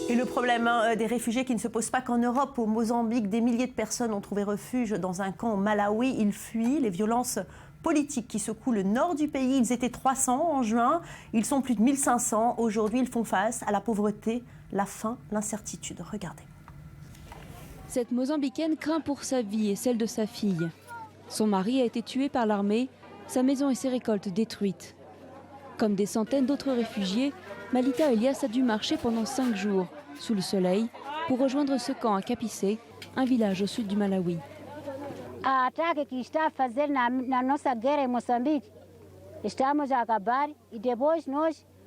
Et le problème des réfugiés qui ne se pose pas qu'en Europe. Au Mozambique, des milliers de personnes ont trouvé refuge dans un camp au Malawi. Ils fuient les violences politiques qui secouent le nord du pays. Ils étaient 300 en juin, ils sont plus de 1500. Aujourd'hui, ils font face à la pauvreté, la faim, l'incertitude. Regardez. Cette Mozambicaine craint pour sa vie et celle de sa fille. Son mari a été tué par l'armée, sa maison et ses récoltes détruites. Comme des centaines d'autres réfugiés, Malita Elias a dû marcher pendant 5 jours, sous le soleil, pour rejoindre ce camp à Capicé, un village au sud du Malawi.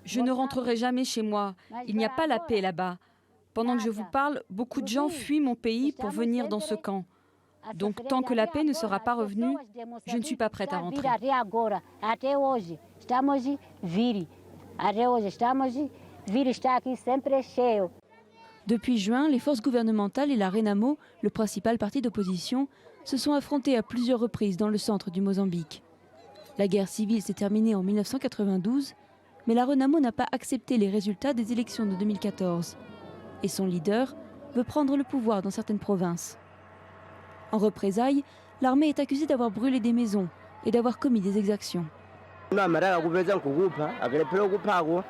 Je ne rentrerai jamais chez moi. Il n'y a pas la paix là-bas. Pendant que je vous parle, beaucoup de gens fuient mon pays pour venir dans ce camp. Donc tant que la paix ne sera pas revenue, je ne suis pas prête à rentrer. Depuis juin, les forces gouvernementales et la Renamo, le principal parti d'opposition, se sont affrontés à plusieurs reprises dans le centre du Mozambique. La guerre civile s'est terminée en 1992, mais la Renamo n'a pas accepté les résultats des élections de 2014. Et son leader veut prendre le pouvoir dans certaines provinces. En représailles, l'armée est accusée d'avoir brûlé des maisons et d'avoir commis des exactions. La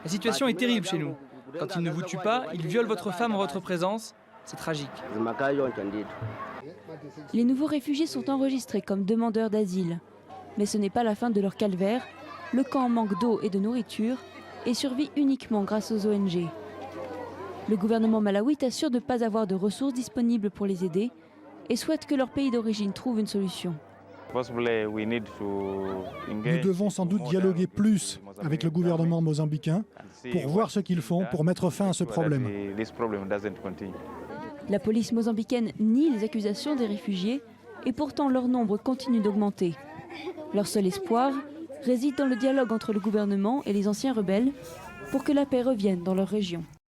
situation est terrible chez nous. Quand ils ne vous tuent pas, ils violent votre femme en votre présence. C'est tragique. Les nouveaux réfugiés sont enregistrés comme demandeurs d'asile. Mais ce n'est pas la fin de leur calvaire. Le camp manque d'eau et de nourriture et survit uniquement grâce aux ONG. Le gouvernement malawite assure de ne pas avoir de ressources disponibles pour les aider et souhaite que leur pays d'origine trouve une solution. Nous devons sans doute dialoguer plus avec le gouvernement mozambicain pour voir ce qu'ils font pour mettre fin à ce problème. La police mozambicaine nie les accusations des réfugiés et pourtant leur nombre continue d'augmenter. Leur seul espoir réside dans le dialogue entre le gouvernement et les anciens rebelles pour que la paix revienne dans leur région.